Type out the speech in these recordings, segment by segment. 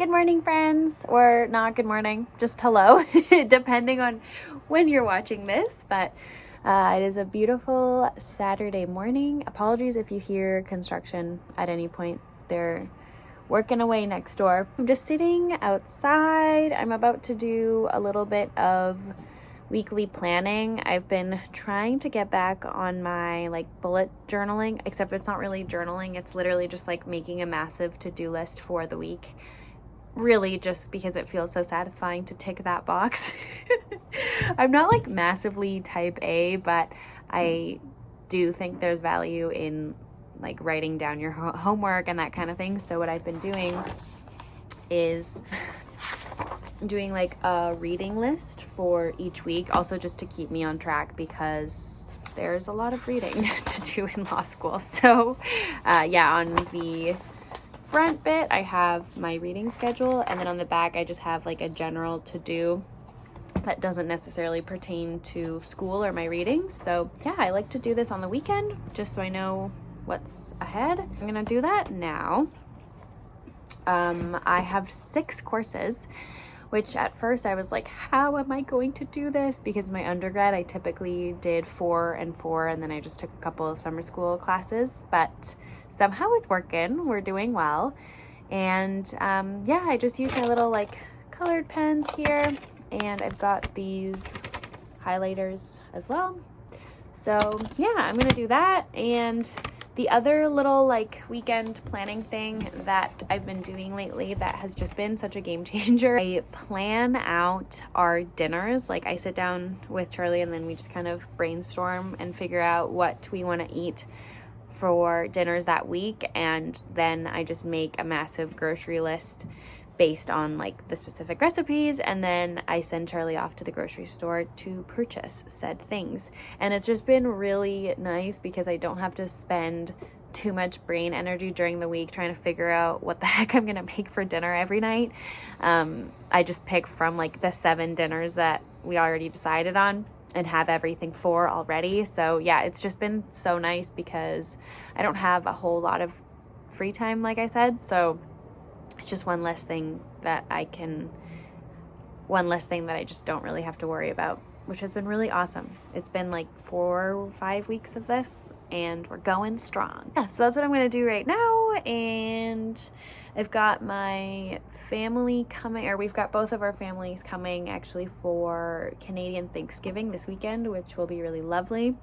Good morning, friends, or not good morning, just hello, depending on when you're watching this, but it is a beautiful Saturday morning. Apologies if you hear construction at any point. They're working away next door. I'm just sitting outside. I'm about to do a little bit of weekly planning. I've been trying to get back on my bullet journaling, except it's not really journaling. It's literally just making a massive to-do list for the week. Really just because it feels so satisfying to tick that box. I'm not massively type A, but I do think there's value in writing down your homework and that kind of thing. So what I've been doing is doing a reading list for each week, also just to keep me on track because there's a lot of reading to do in law school. So yeah, on the front bit I have my reading schedule, and then on the back I just have a general to-do that doesn't necessarily pertain to school or my readings. So yeah, I like to do this on the weekend just so I know what's ahead. I'm gonna do that now. I have 6 courses, which at first I was like, how am I going to do this? Because my undergrad I typically did 4 and 4, and then I just took a couple of summer school classes, but somehow it's working. We're doing well. And yeah, I just use my little colored pens here, and I've got these highlighters as well. So yeah, I'm gonna do that. And the other little weekend planning thing that I've been doing lately that has just been such a game changer, I plan out our dinners. I sit down with Charlie and then we just kind of brainstorm and figure out what we want to eat for dinners that week, and then I just make a massive grocery list based on the specific recipes, and then I send Charlie off to the grocery store to purchase said things. And it's just been really nice because I don't have to spend too much brain energy during the week trying to figure out what the heck I'm gonna make for dinner every night. I just pick from the 7 dinners that we already decided on and have everything for already. So yeah, it's just been so nice because I don't have a whole lot of free time, like I said. So it's just one less thing that I just don't really have to worry about, which has been really awesome. It's been 4 or 5 weeks of this and we're going strong. Yeah, so that's what I'm gonna do right now. And I've got my family coming, or we've got both of our families coming actually for Canadian Thanksgiving this weekend, which will be really lovely.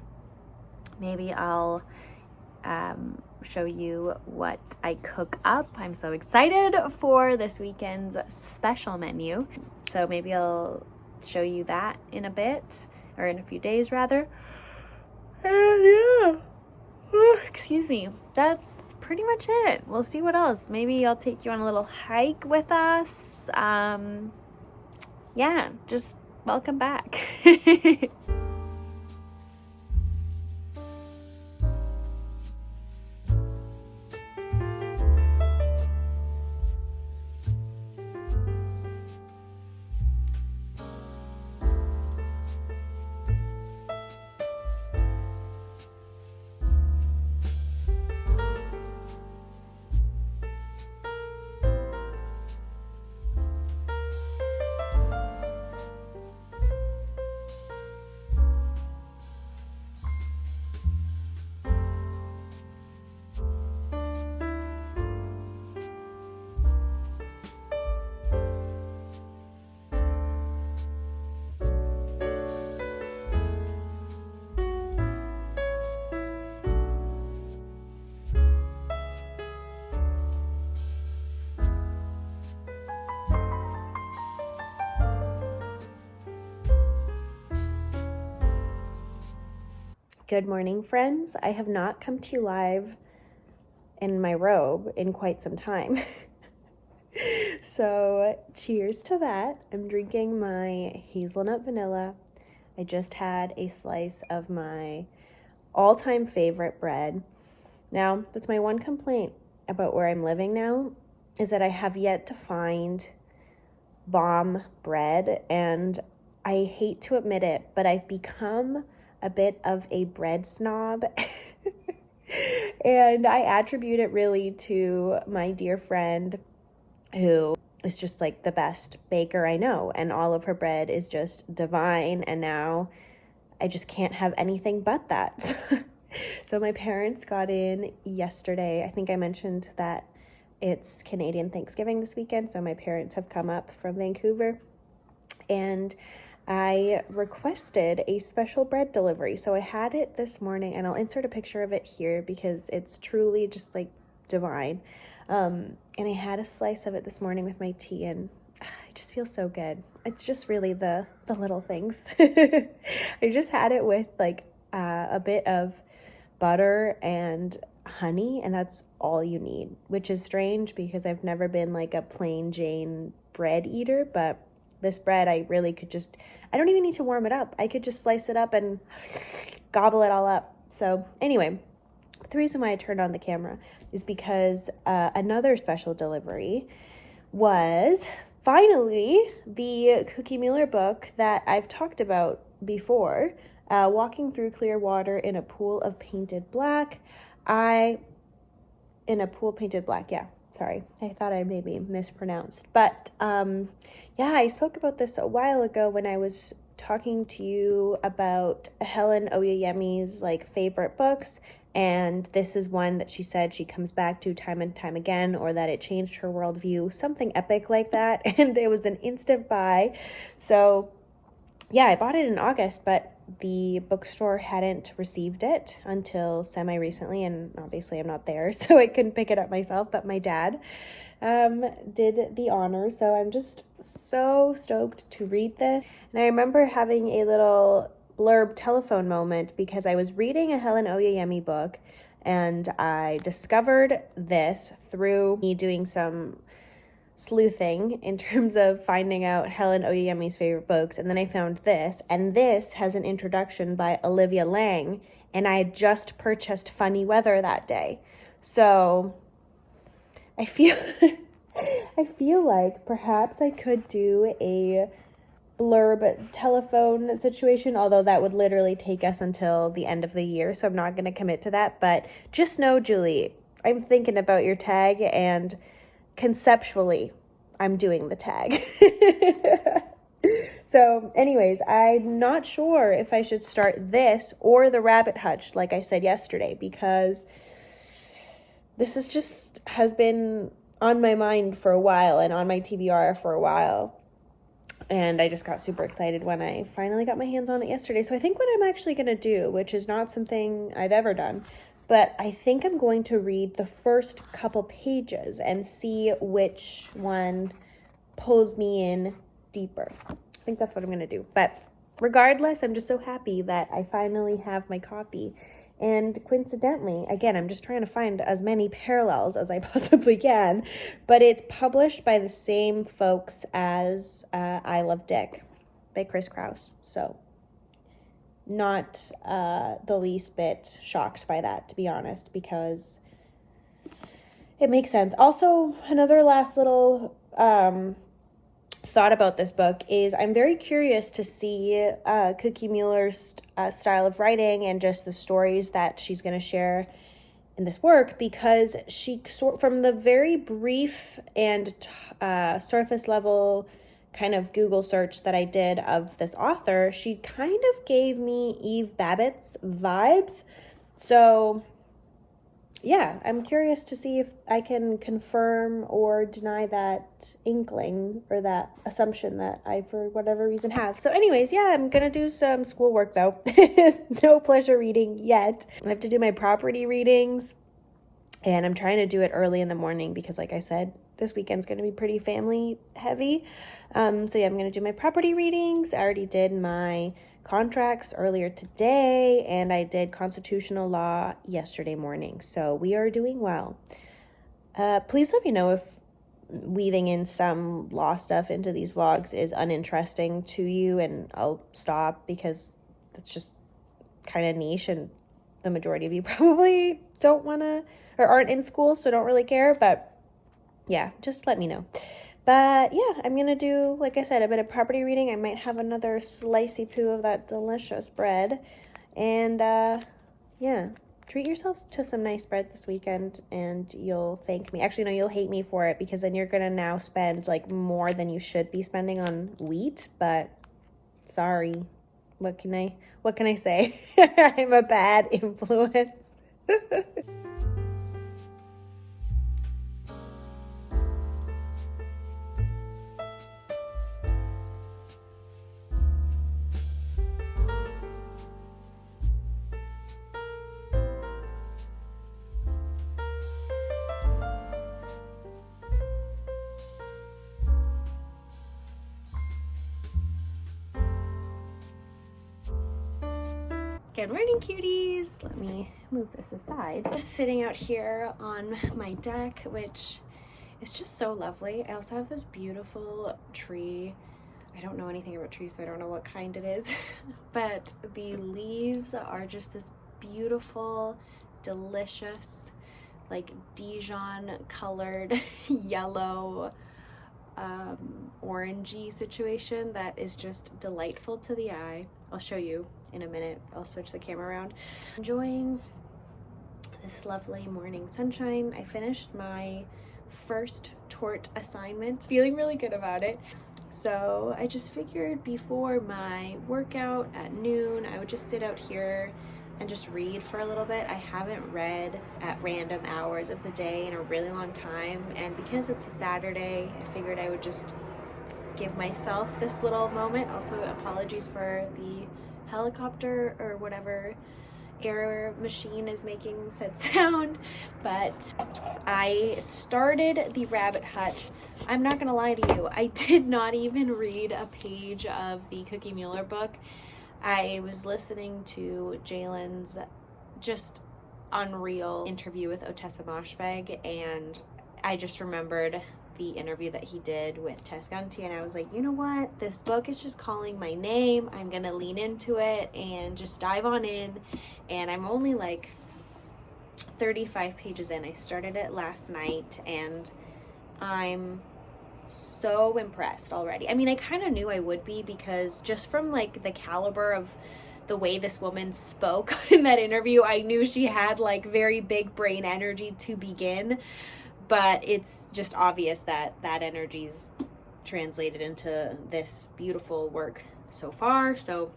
Maybe I'll show you what I cook up. I'm so excited for this weekend's special menu. So maybe I'll show you that in a bit, or in a few days rather. And yeah. Excuse me. That's pretty much it. We'll see what else. Maybe I'll take you on a little hike with us. Yeah, just welcome back. Good morning, friends. I have not come to you live in my robe in quite some time. So cheers to that. I'm drinking my hazelnut vanilla. I just had a slice of my all-time favorite bread. Now, that's my one complaint about where I'm living now, is that I have yet to find bomb bread, and I hate to admit it, but I've become a bit of a bread snob. And I attribute it really to my dear friend who is just like the best baker I know, and all of her bread is just divine, and now I just can't have anything but that. So my parents got in yesterday. I think I mentioned that it's Canadian Thanksgiving this weekend, so my parents have come up from Vancouver, and I requested a special bread delivery. So I had it this morning, and I'll insert a picture of it here because it's truly just like divine. And I had a slice of it this morning with my tea, and I just feel so good. It's just really the little things. I just had it with like a bit of butter and honey, and that's all you need, which is strange because I've never been like a plain Jane bread eater, but this bread I really could just, I don't even need to warm it up. I could just slice it up and gobble it all up. So anyway, the reason why I turned on the camera is because another special delivery was finally the Cookie Mueller book that I've talked about before, Walking Through Clear Water in a Pool of Painted Black. Yeah, sorry. I thought I maybe mispronounced. But yeah, I spoke about this a while ago when I was talking to you about Helen Oyeyemi's like favorite books, and this is one that she said she comes back to time and time again, or that it changed her worldview, something epic like that, and it was an instant buy. So yeah, I bought it in August, but the bookstore hadn't received it until semi-recently, and obviously I'm not there, so I couldn't pick it up myself, but my dad did the honor, so I'm just so stoked to read this. And I remember having a little blurb telephone moment because I was reading a Helen Oyeyemi book, and I discovered this through me doing some sleuthing in terms of finding out Helen Oyeyemi's favorite books, and then I found this, and this has an introduction by Olivia Lang, and I had just purchased Funny Weather that day. So I feel like perhaps I could do a blurb telephone situation, although that would literally take us until the end of the year, so I'm not going to commit to that. But just know, Julie, I'm thinking about your tag, and conceptually, I'm doing the tag. So anyways, I'm not sure if I should start this or the Rabbit Hutch, like I said yesterday, because this is just has been on my mind for a while and on my TBR for a while. And I just got super excited when I finally got my hands on it yesterday. So I think what I'm actually going to do, which is not something I've ever done, but I think I'm going to read the first couple pages and see which one pulls me in deeper. I think that's what I'm going to do. But regardless, I'm just so happy that I finally have my copy. And coincidentally, again, I'm just trying to find as many parallels as I possibly can, but it's published by the same folks as I Love Dick by Chris Kraus. So not the least bit shocked by that, to be honest, because it makes sense. Also, another last little thought about this book is I'm very curious to see Cookie Mueller's style of writing and just the stories that she's going to share in this work, because she from the very brief and surface level kind of Google search that I did of this author, she kind of gave me Eve Babbitt's vibes. So yeah, I'm curious to see if I can confirm or deny that inkling or that assumption that I, for whatever reason, have. So anyways, yeah, I'm going to do some schoolwork, though. No pleasure reading yet. I have to do my property readings, and I'm trying to do it early in the morning because, like I said, this weekend's going to be pretty family heavy. So yeah, I'm going to do my property readings. I already did my contracts earlier today, and I did constitutional law yesterday morning. So we are doing well. Please let me know if weaving in some law stuff into these vlogs is uninteresting to you, and I'll stop because that's just kind of niche, and the majority of you probably don't want to or aren't in school, so don't really care. But yeah, just let me know. But yeah, I'm going to do, like I said, a bit of property reading. I might have another slicey poo of that delicious bread. And yeah, treat yourselves to some nice bread this weekend and you'll thank me. Actually, no, you'll hate me for it because then you're gonna now spend like more than you should be spending on wheat, but sorry. What can I say? I'm a bad influence. Good morning, cuties. Let me move this aside. Just sitting out here on my deck, which is just so lovely. I also have this beautiful tree. I don't know anything about trees, so I don't know what kind it is, but the leaves are just this beautiful, delicious, like Dijon colored yellow, orangey situation that is just delightful to the eye. I'll show you in a minute. I'll switch the camera around. Enjoying this lovely morning sunshine. I finished my first tort assignment, feeling really good about it. So I just figured before my workout at noon, I would just sit out here and just read for a little bit. I haven't read at random hours of the day in a really long time, and because it's a Saturday, I figured I would just give myself this little moment. Also, apologies for the helicopter or whatever air machine is making said sound, but I started the Rabbit Hutch. I'm not gonna lie to you, I did not even read a page of the Cookie Mueller book. I was listening to Jalen's just unreal interview with Otessa Moshfegh, and I just remembered the interview that he did with Tess Gunty, and I was like, you know what? This book is just calling my name. I'm gonna lean into it and just dive on in. And I'm only like 35 pages in. I started it last night, and I'm so impressed already. I mean, I kind of knew I would be because just from like the caliber of the way this woman spoke in that interview, I knew she had like very big brain energy to begin. But it's just obvious that that energy's translated into this beautiful work so far. So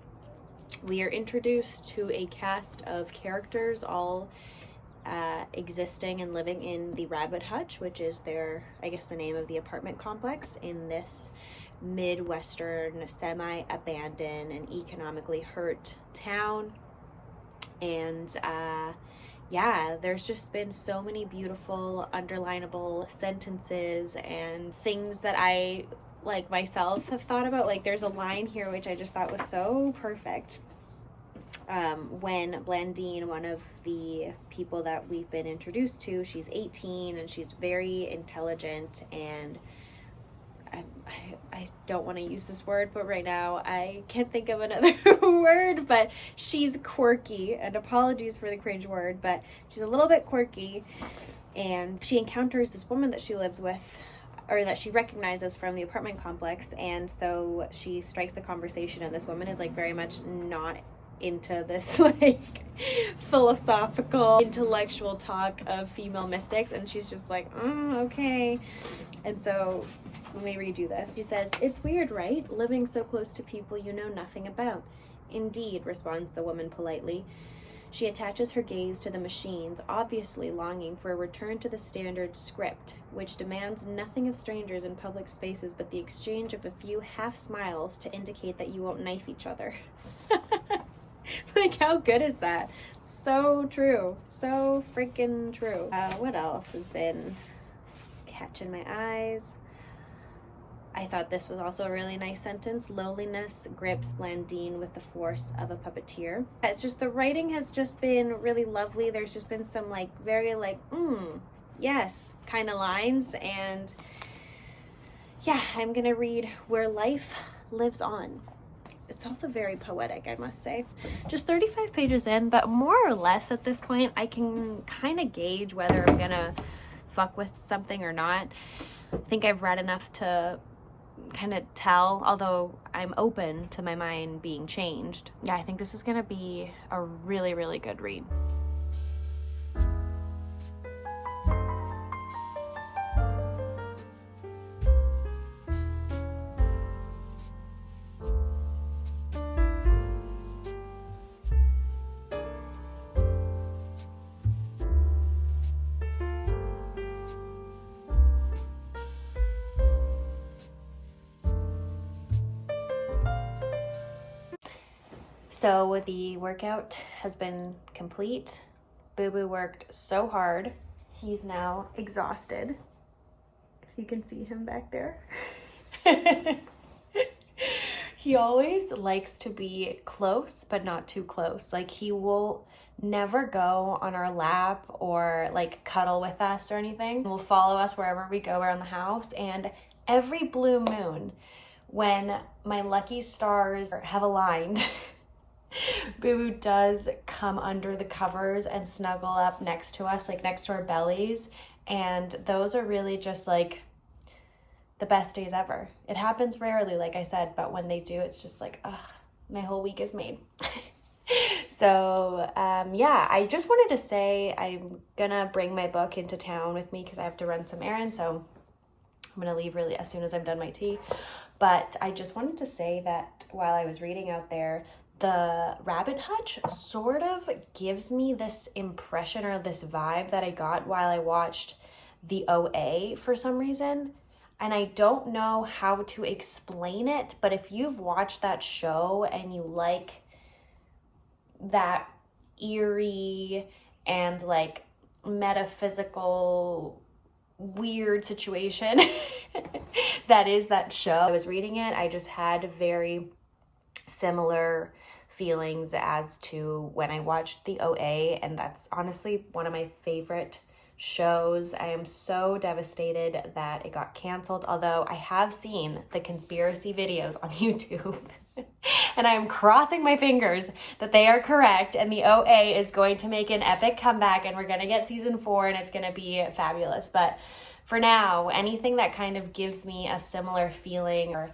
we are introduced to a cast of characters, all existing and living in the Rabbit Hutch, which is their, I guess, the name of the apartment complex in this Midwestern, semi-abandoned and economically hurt town. And yeah, there's just been so many beautiful underlinable sentences and things that I, like, myself have thought about. Like, there's a line here which I just thought was so perfect. When Blandine, one of the people that we've been introduced to, she's 18 and she's very intelligent, and I don't want to use this word, but right now I can't think of another word, but she's quirky, and apologies for the cringe word, but she's a little bit quirky, and she encounters this woman that she lives with, or that she recognizes from the apartment complex, and so she strikes a conversation, and this woman is like very much not into this like philosophical intellectual talk of female mystics, and she's just like, okay. And so let me redo this. She says, "It's weird, right? Living so close to people you know nothing about." "Indeed," responds the woman politely. She attaches her gaze to the machines, obviously longing for a return to the standard script, which demands nothing of strangers in public spaces but the exchange of a few half smiles to indicate that you won't knife each other. Like, how good is that? So true. So freaking true. What else has been catching my eyes? I thought this was also a really nice sentence. "Lowliness grips Blandine with the force of a puppeteer." It's just, the writing has just been really lovely. There's just been some like very like, yes kind of lines. And yeah, I'm gonna read "Where Life Lives On." It's also very poetic, I must say. Just 35 pages in, but more or less at this point, I can kind of gauge whether I'm gonna fuck with something or not. I think I've read enough to kind of tell, although I'm open to my mind being changed. Yeah, I think this is gonna be a really, really good read. So the workout has been complete. Boo Boo worked so hard. He's now exhausted. If you can see him back there. He always likes to be close, but not too close. Like, he will never go on our lap or like cuddle with us or anything. He'll follow us wherever we go around the house. And every blue moon, when my lucky stars have aligned, Boo Boo does come under the covers and snuggle up next to us, like next to our bellies. And those are really just like the best days ever. It happens rarely, like I said, but when they do, it's just like, ugh, my whole week is made. So yeah, I just wanted to say I'm gonna bring my book into town with me because I have to run some errands. So I'm gonna leave really as soon as I'm done my tea. But I just wanted to say that while I was reading out there, the rabbit hutch sort of gives me this impression or this vibe that I got while I watched the OA for some reason. And I don't know how to explain it, but if you've watched that show and you like that eerie and like metaphysical weird situation that is that show, I was reading it, I just had very similar feelings as to when I watched the OA, and that's honestly one of my favorite shows. I am so devastated that it got canceled, although I have seen the conspiracy videos on YouTube. And I am crossing my fingers that they are correct and the OA is going to make an epic comeback and we're going to get season 4 and it's going to be fabulous. But for now, anything that kind of gives me a similar feeling or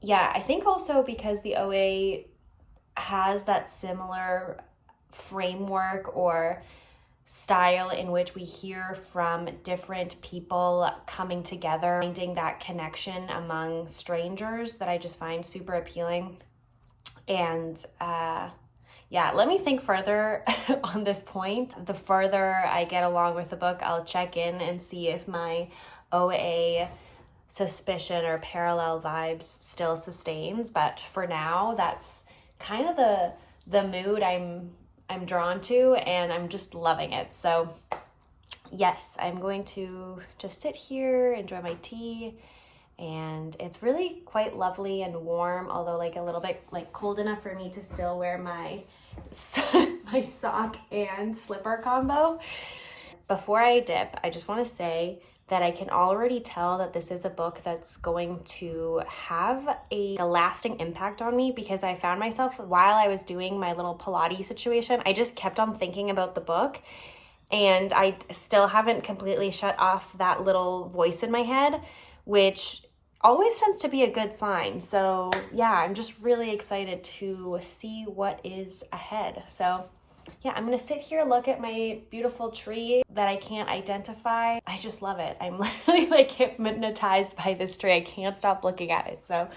yeah, I think also because the OA has that similar framework or style in which we hear from different people coming together, finding that connection among strangers that I just find super appealing. And yeah, let me think further on this point. The further I get along with the book, I'll check in and see if my OA suspicion or parallel vibes still sustains. But for now, that's kind of the mood I'm drawn to, and I'm just loving it. So yes, I'm going to just sit here, enjoy my tea, and it's really quite lovely and warm, although like a little bit like cold enough for me to still wear my my sock and slipper combo. Before I dip, I just want to say that I can already tell that this is a book that's going to have a lasting impact on me, because I found myself while I was doing my little Pilates situation, I just kept on thinking about the book, and I still haven't completely shut off that little voice in my head, which always tends to be a good sign. So yeah, I'm just really excited to see what is ahead. So yeah, I'm gonna sit here, look at my beautiful tree that I can't identify. I just love it. I'm literally like hypnotized by this tree. I can't stop looking at it. So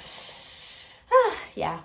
yeah.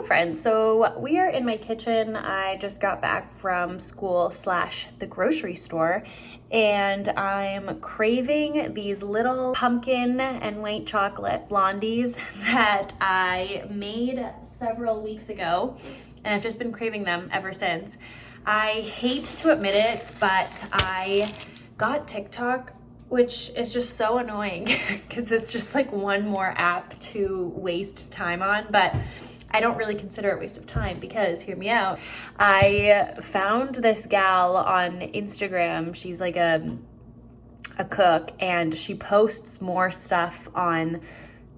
Friends, so we are in my kitchen. I just got back from school / the grocery store, and I'm craving these little pumpkin and white chocolate blondies that I made several weeks ago, and I've just been craving them ever since. I hate to admit it, but I got TikTok, which is just so annoying because it's just like one more app to waste time on, but I don't really consider it a waste of time because, hear me out, I found this gal on Instagram. She's like a cook, and she posts more stuff on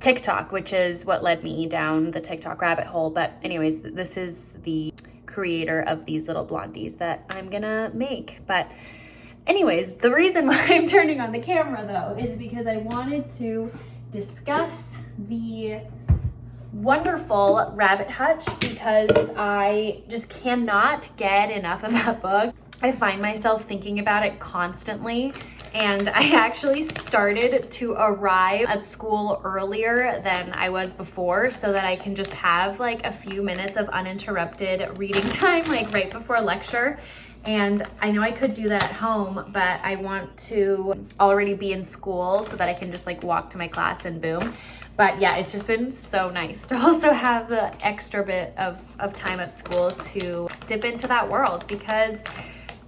TikTok, which is what led me down the TikTok rabbit hole. But anyways, this is the creator of these little blondies that I'm gonna make. But anyways, the reason why I'm turning on the camera though is because I wanted to discuss the wonderful Rabbit Hutch, because I just cannot get enough of that book. I find myself thinking about it constantly, and I actually started to arrive at school earlier than I was before so that I can just have like a few minutes of uninterrupted reading time, like right before lecture. And I know I could do that at home, but I want to already be in school so that I can just like walk to my class and boom. But yeah, it's just been so nice to also have the extra bit of time at school to dip into that world, because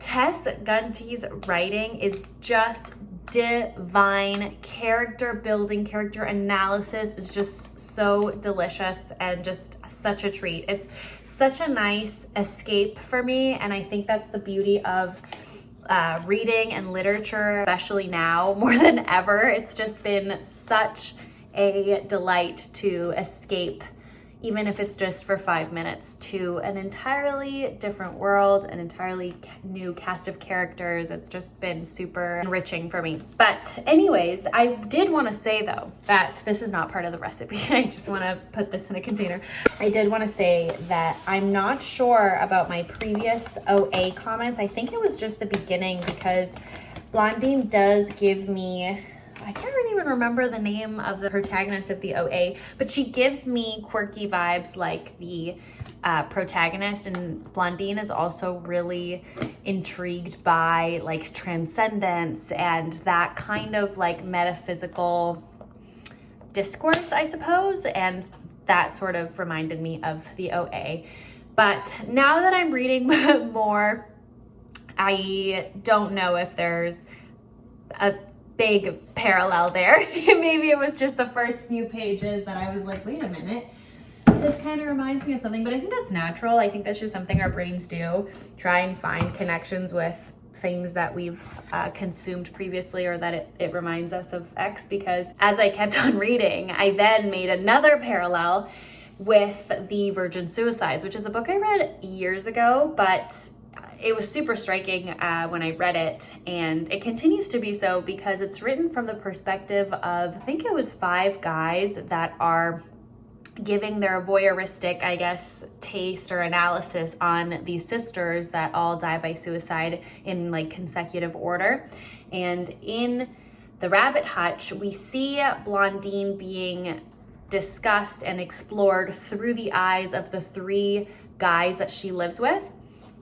Tess Gunty's writing is just divine. Character building, character analysis is just so delicious and just such a treat. It's such a nice escape for me, and I think that's the beauty of reading and literature, especially now more than ever. It's just been such a delight to escape, even if it's just for 5 minutes, to an entirely different world, an entirely new cast of characters. It's just been super enriching for me. But anyways, I did want to say though that this is not part of the recipe. I just want to put this in a container. I did want to say that I'm not sure about my previous OA comments. I think it was just the beginning, because Blondine does give me, I can't even remember the name of the protagonist of the OA, but she gives me quirky vibes like the protagonist, and Blondine is also really intrigued by like transcendence and that kind of like metaphysical discourse, I suppose, and that sort of reminded me of the OA. But now that I'm reading more, I don't know if there's a big parallel there. Maybe it was just the first few pages that I was like, wait a minute, this kind of reminds me of something. But I think that's natural. I think that's just something our brains do, try and find connections with things that we've consumed previously, or that it reminds us of X. Because as I kept on reading, I then made another parallel with the Virgin Suicides, which is a book I read years ago, but it was super striking when I read it, and it continues to be so because it's written from the perspective of, I think it was 5 guys that are giving their voyeuristic, I guess, taste or analysis on these sisters that all die by suicide in like consecutive order. And in the Rabbit Hutch, we see Blondine being discussed and explored through the eyes of the 3 guys that she lives with,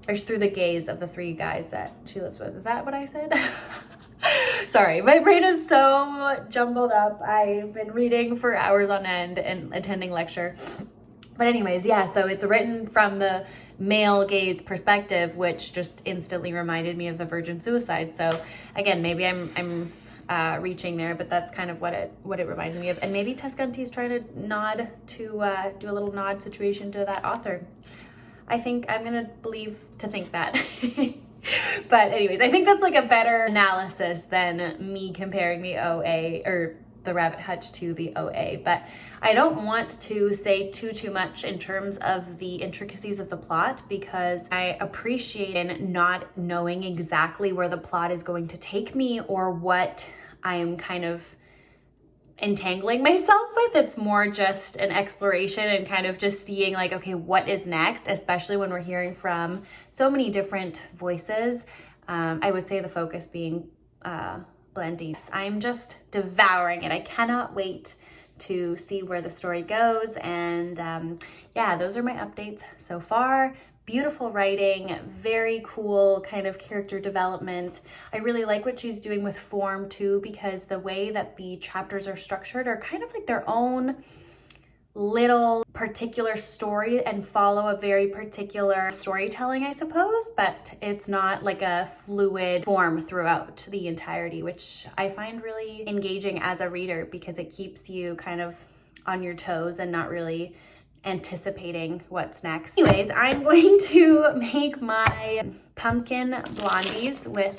or through the gaze of the 3 guys that she lives with. Is that what I said? Sorry, my brain is so jumbled up. I've been reading for hours on end and attending lecture. But anyways, yeah, so it's written from the male gaze perspective, which just instantly reminded me of the Virgin Suicide. So again, maybe I'm reaching there, but that's kind of what it reminded me of. And maybe Tess Gunty's trying to nod to do a little nod situation to that author. I think I'm gonna think that. But anyways, I think that's like a better analysis than me comparing the OA or the Rabbit Hutch to the OA. But I don't want to say too much in terms of the intricacies of the plot, because I appreciate not knowing exactly where the plot is going to take me or what I am kind of entangling myself with. It's more just an exploration and kind of just seeing like, okay, what is next, especially when we're hearing from so many different voices. I would say the focus being blondies. I'm just devouring it. I cannot wait to see where the story goes. And yeah, those are my updates so far. Beautiful writing, very cool kind of character development. I really like what she's doing with form too, because the way that the chapters are structured are kind of like their own little particular story and follow a very particular storytelling, I suppose, but it's not like a fluid form throughout the entirety, which I find really engaging as a reader, because it keeps you kind of on your toes and not really anticipating what's next. Anyways, I'm going to make my pumpkin blondies with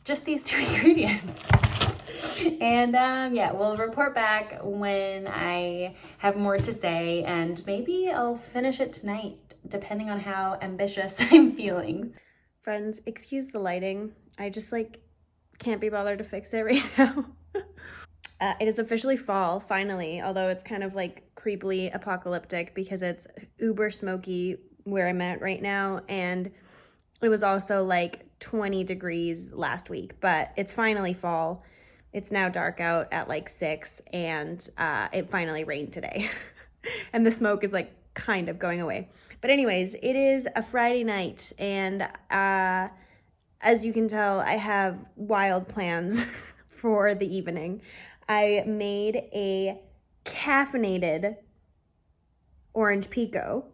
just these 2 ingredients. And yeah, we'll report back when I have more to say, and maybe I'll finish it tonight, depending on how ambitious I'm feeling. Friends, excuse the lighting. I just like can't be bothered to fix it right now. It is officially fall, finally, although it's kind of like creepily apocalyptic because it's uber smoky where I'm at right now, and It was also like 20 degrees last week, but it's finally fall. It's now dark out at like 6, and it finally rained today. And the smoke is like kind of going away. But anyways, it is a Friday night, and as you can tell, I have wild plans for the evening. I made a caffeinated orange pico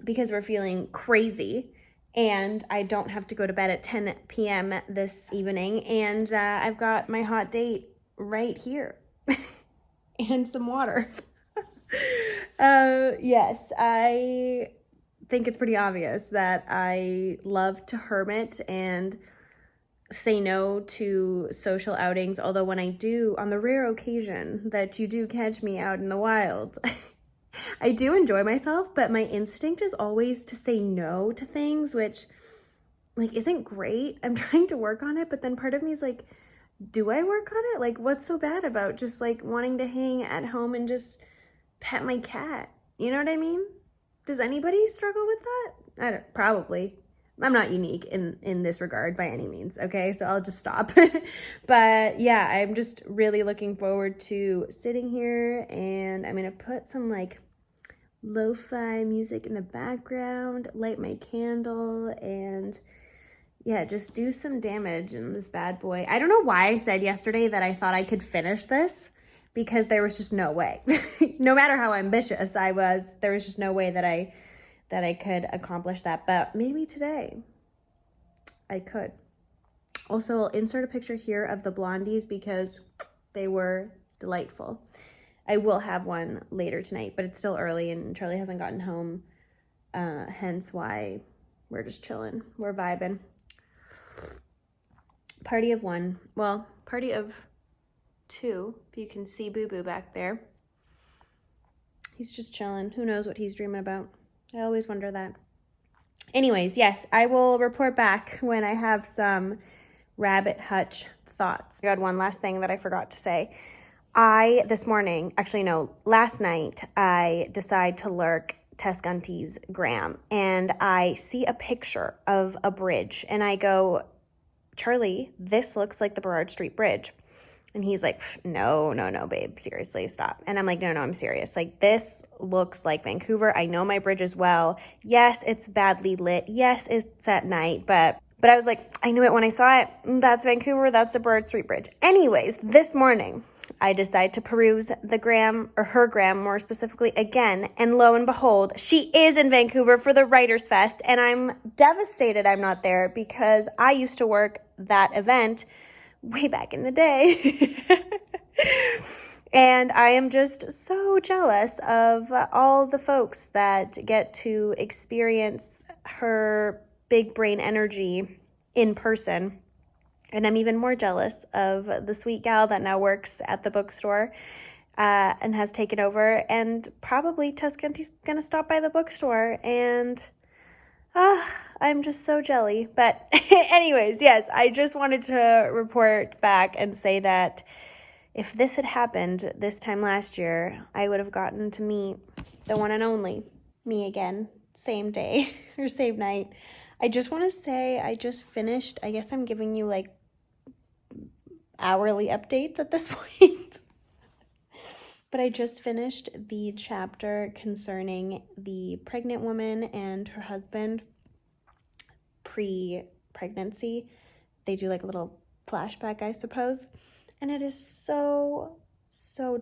because we're feeling crazy, and I don't have to go to bed at 10 p.m. this evening, and I've got my hot date right here and some water. Yes, I think it's pretty obvious that I love to hermit and say no to social outings, although when I do, on the rare occasion that you do catch me out in the wild, I do enjoy myself, but my instinct is always to say no to things, which like isn't great. I'm trying to work on it, but then part of me is like, do I work on it? Like, what's so bad about just like wanting to hang at home and just pet my cat? You know what I mean? Does anybody struggle with that? Probably. I'm not unique in this regard by any means, okay? So I'll just stop. But yeah, I'm just really looking forward to sitting here, and I'm gonna put some like lo-fi music in the background, light my candle, and yeah, just do some damage in this bad boy. I don't know why I said yesterday that I thought I could finish this, because there was just no way. No matter how ambitious I was, there was just no way that I could accomplish that, but maybe today I could. Also, I'll insert a picture here of the blondies because they were delightful. I will have one later tonight, but it's still early and Charlie hasn't gotten home, hence why we're just chilling. We're vibing. Party of one. Well, party of two, if you can see Boo Boo back there. He's just chilling. Who knows what he's dreaming about? I always wonder that. Anyways, yes, I will report back when I have some rabbit hutch thoughts. I got one last thing that I forgot to say. This morning, actually no, last night, I decide to lurk Tess Gunty's gram, and I see a picture of a bridge, and I go, Charlie, this looks like the Burrard Street Bridge. And he's like, no, babe, seriously, stop. And I'm like, no, I'm serious. Like, this looks like Vancouver. I know my bridge as well. Yes, it's badly lit. Yes, it's at night. But I was like, I knew it when I saw it. That's Vancouver. That's the Burrard Street Bridge. Anyways, this morning, I decide to peruse the gram, or her gram more specifically, again. And lo and behold, she is in Vancouver for the Writers' Fest. And I'm devastated I'm not there, because I used to work that event way back in the day. And I am just so jealous of all the folks that get to experience her big brain energy in person. And I'm even more jealous of the sweet gal that now works at the bookstore and has taken over. And probably Tess Gunty's gonna stop by the bookstore, and I'm just so jelly. But anyways, yes, I just wanted to report back and say that if this had happened this time last year, I would have gotten to meet the one and only me again, same day or same night. I just want to say I just finished, I guess I'm giving you like hourly updates at this point. But I just finished the chapter concerning the pregnant woman and her husband pre-pregnancy. They do like a little flashback, I suppose. And it is so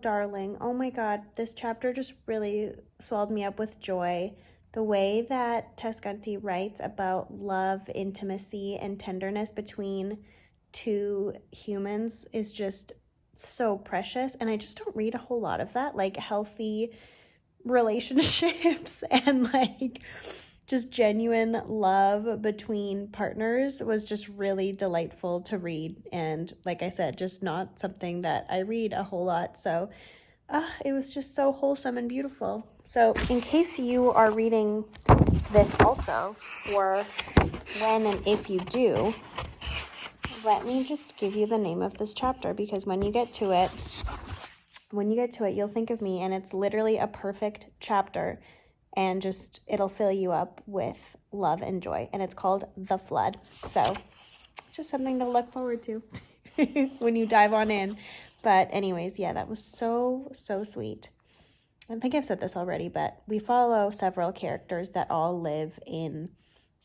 darling. Oh my God, this chapter just really swelled me up with joy. The way that Tess Gunty writes about love, intimacy, and tenderness between two humans is just so precious. And I just don't read a whole lot of that, like healthy relationships and like just genuine love between partners was just really delightful to read. And like I said, just not something that I read a whole lot. So it was just so wholesome and beautiful. So in case you are reading this also, or when and if you do, let me just give you the name of this chapter, because when you get to it, you'll think of me, and it's literally a perfect chapter. And just, it'll fill you up with love and joy, and it's called The Flood. So just something to look forward to when you dive on in. But anyways, yeah, that was so sweet. I think I've said this already, but we follow several characters that all live in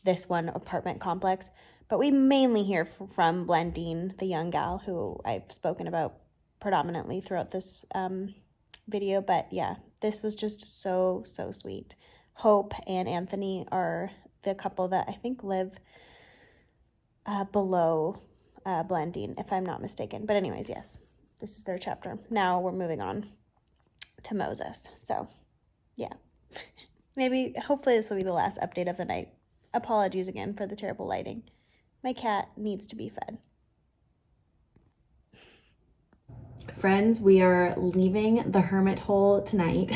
this one apartment complex, but we mainly hear from Blondine, the young gal who I've spoken about predominantly throughout this video. But yeah, this was just so sweet. Hope and Anthony are the couple that I think live below Blondine, if I'm not mistaken. But anyways, yes, this is their chapter. Now we're moving on to Moses. So yeah, maybe hopefully this will be the last update of the night. Apologies again for the terrible lighting. My cat needs to be fed. Friends, we are leaving the hermit hole tonight.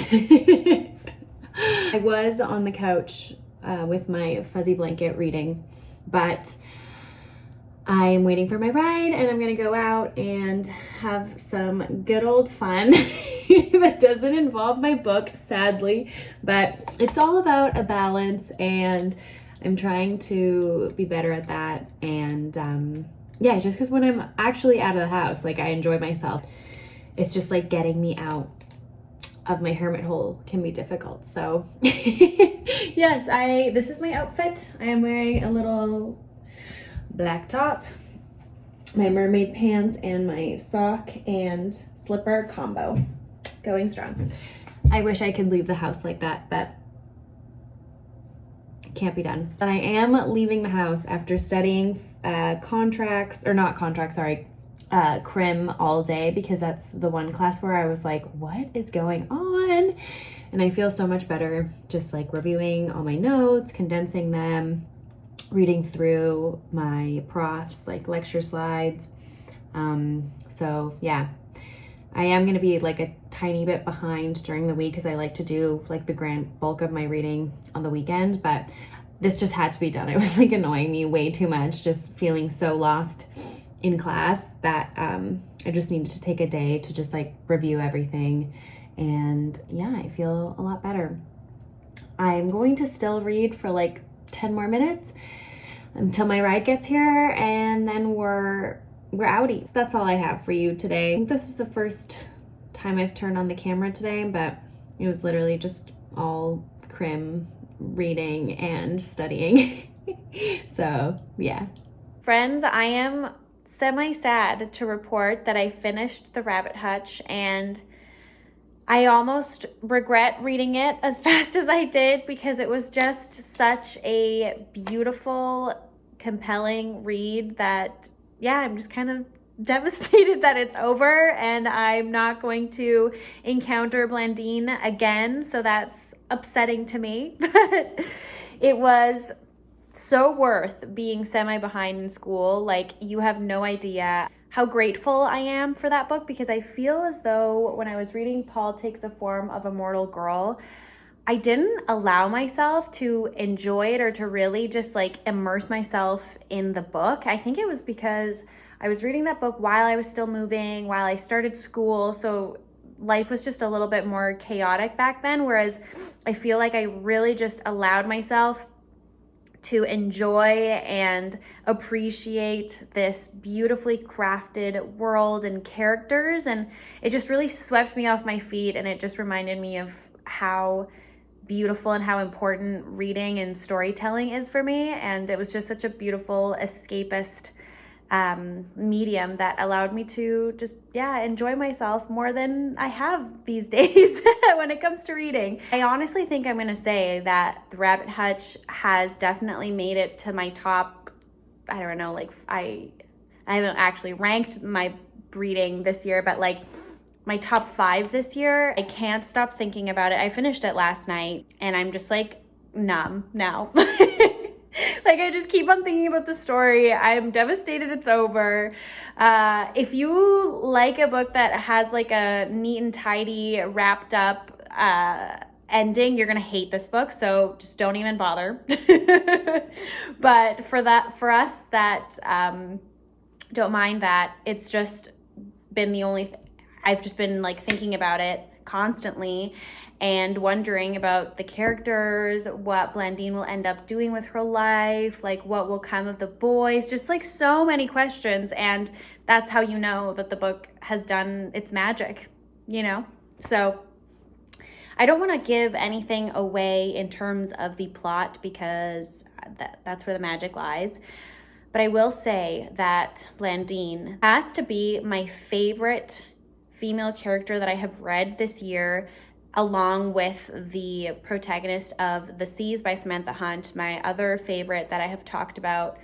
I was on the couch with my fuzzy blanket reading, but I'm waiting for my ride and I'm gonna go out and have some good old fun that doesn't involve my book, sadly, but it's all about a balance, and I'm trying to be better at that. And yeah, just because when I'm actually out of the house, like, I enjoy myself, it's just like getting me out of my hermit hole can be difficult. So yes, this is my outfit. I am wearing a little black top, my mermaid pants, and my sock and slipper combo. Going strong. I wish I could leave the house like that, but it can't be done. But I am leaving the house after studying crim all day, because that's the one class where I was like, what is going on? And I feel so much better just like reviewing all my notes, condensing them, reading through my profs like lecture slides. So yeah, I am going to be like a tiny bit behind during the week because I like to do like the grand bulk of my reading on the weekend, but this just had to be done. It was like annoying me way too much, just feeling so lost in class that I just needed to take a day to just like review everything. And yeah, I feel a lot better. I'm going to still read for like 10 more minutes until my ride gets here, and then we're outie. So that's all I have for you today. I think this is the first time I've turned on the camera today, but it was literally just all crim reading and studying. So yeah. Friends, I am semi-sad to report that I finished the Rabbit Hutch, and I almost regret reading it as fast as I did, because it was just such a beautiful, compelling read that, yeah, I'm just kind of devastated that it's over and I'm not going to encounter Blondine again. So that's upsetting to me, but it was so worth being semi-behind in school. Like, you have no idea how grateful I am for that book, because I feel as though when I was reading Paul Takes the Form of a Mortal Girl, I didn't allow myself to enjoy it or to really just like immerse myself in the book. I think it was because I was reading that book while I was still moving, while I started school. So life was just a little bit more chaotic back then. Whereas I feel like I really just allowed myself to enjoy and appreciate this beautifully crafted world and characters. And it just really swept me off my feet. And it just reminded me of how beautiful and how important reading and storytelling is for me. And it was just such a beautiful escapist medium that allowed me to just, yeah, enjoy myself more than I have these days when it comes to reading. I honestly think I'm going to say that the Rabbit Hutch has definitely made it to my top, I don't know, like I haven't actually ranked my reading this year, but like my top 5 this year. I can't stop thinking about it. I finished it last night and I'm just like numb now. Like, I just keep on thinking about the story. I'm devastated it's over. If you like a book that has like a neat and tidy, wrapped up ending, you're gonna hate this book, so just don't even bother. But for us that don't mind that, it's just been the only I've just been like thinking about it constantly and wondering about the characters, what Blandine will end up doing with her life, like what will come of the boys, just like so many questions. And that's how you know that the book has done its magic, you know? So I don't want to give anything away in terms of the plot because that's where the magic lies. But I will say that Blandine has to be my favorite female character that I have read this year, along with the protagonist of The Seas by Samantha Hunt, my other favorite that I have talked about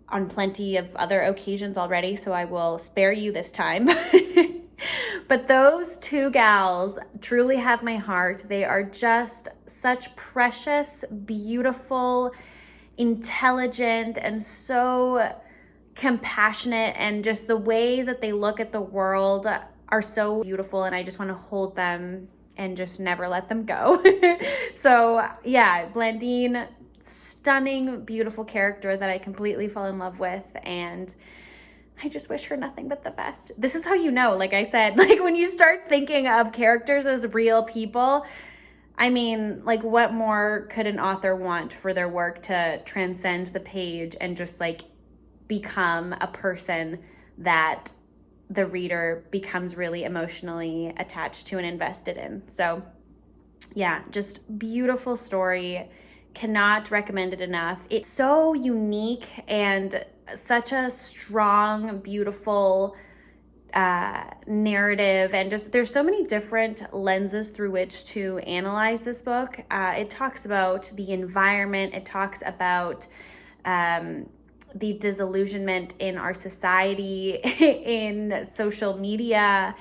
on plenty of other occasions already, so I will spare you this time. But those two gals truly have my heart. They are just such precious, beautiful, intelligent, and so compassionate, and just the ways that they look at the world are so beautiful, and I just want to hold them and just never let them go. So yeah, Blandine, stunning, beautiful character that I completely fell in love with, and I just wish her nothing but the best. This is how you know, like I said, like when you start thinking of characters as real people, I mean, like what more could an author want for their work to transcend the page and just like become a person that the reader becomes really emotionally attached to and invested in. So yeah, just beautiful story. Cannot recommend it enough. It's so unique and such a strong, beautiful narrative, and just there's so many different lenses through which to analyze this book. It talks about the environment. It talks about the disillusionment in our society, in social media.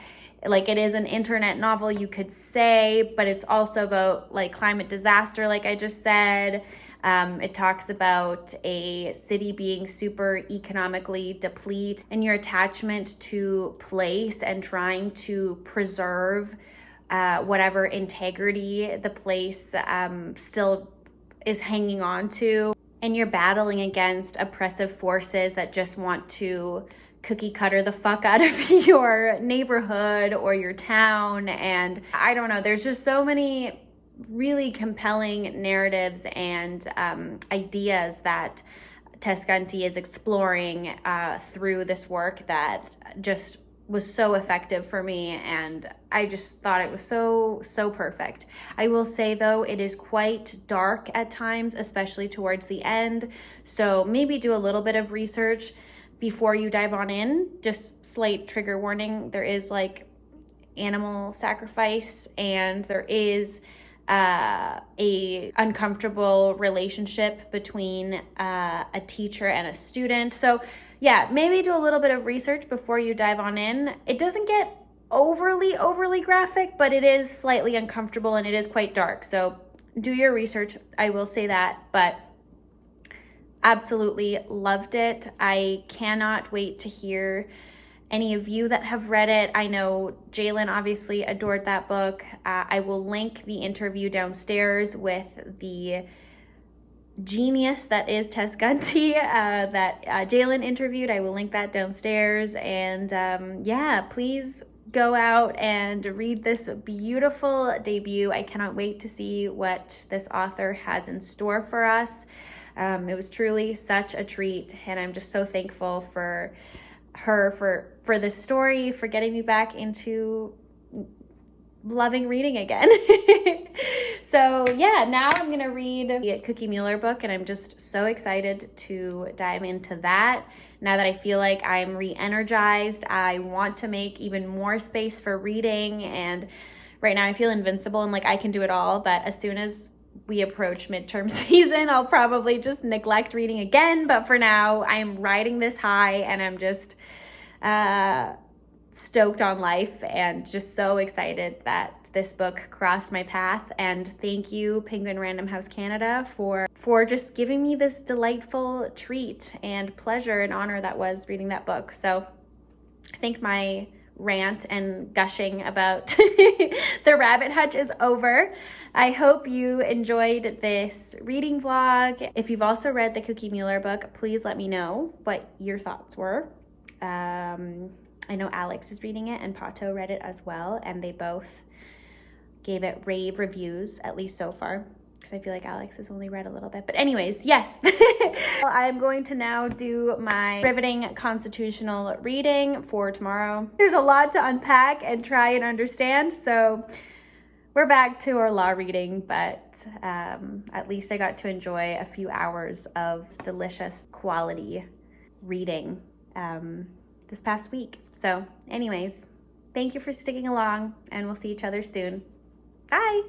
Like, it is an internet novel, you could say, but it's also about like climate disaster, like I just said. It talks about a city being super economically deplete and your attachment to place and trying to preserve whatever integrity the place still is hanging on to. And you're battling against oppressive forces that just want to cookie cutter the fuck out of your neighborhood or your town. And I don't know, there's just so many really compelling narratives and ideas that Tess Gunty is exploring through this work that just was so effective for me, and I just thought it was so perfect. I will say though, it is quite dark at times, especially towards the end, so maybe do a little bit of research before you dive on in. Just slight trigger warning, there is like animal sacrifice, and there is a uncomfortable relationship between a teacher and a student. So yeah, maybe do a little bit of research before you dive on in. It doesn't get overly graphic, but it is slightly uncomfortable and it is quite dark. So do your research, I will say that, but absolutely loved it. I cannot wait to hear any of you that have read it. I know Jalen obviously adored that book. I will link the interview downstairs with the genius that is Tess Gunty that Jalen interviewed. I will link that downstairs. And yeah, please go out and read this beautiful debut. I cannot wait to see what this author has in store for us. It was truly such a treat, and I'm just so thankful for her for this story, for getting me back into loving reading again. So yeah, now I'm gonna read the Cookie Mueller book, and I'm just so excited to dive into that. Now that I feel like I'm re-energized, I want to make even more space for reading, and right now I feel invincible and like I can do it all, but as soon as we approach midterm season, I'll probably just neglect reading again. But for now, I am riding this high, and I'm just stoked on life and just so excited that this book crossed my path. And thank you, Penguin Random House Canada, for just giving me this delightful treat and pleasure and honor that was reading that book. So I think my rant and gushing about the rabbit hutch is over. I hope you enjoyed this reading vlog. If you've also read the Cookie Mueller book, please let me know what your thoughts were. I I know Alex is reading it and Pato read it as well, and they both gave it rave reviews, at least so far, because I feel like Alex has only read a little bit. But anyways, yes. Well, I'm going to now do my riveting constitutional reading for tomorrow. There's a lot to unpack and try and understand, so we're back to our law reading, but at least I got to enjoy a few hours of delicious quality reading this past week. So anyways, thank you for sticking along, and we'll see each other soon. Bye.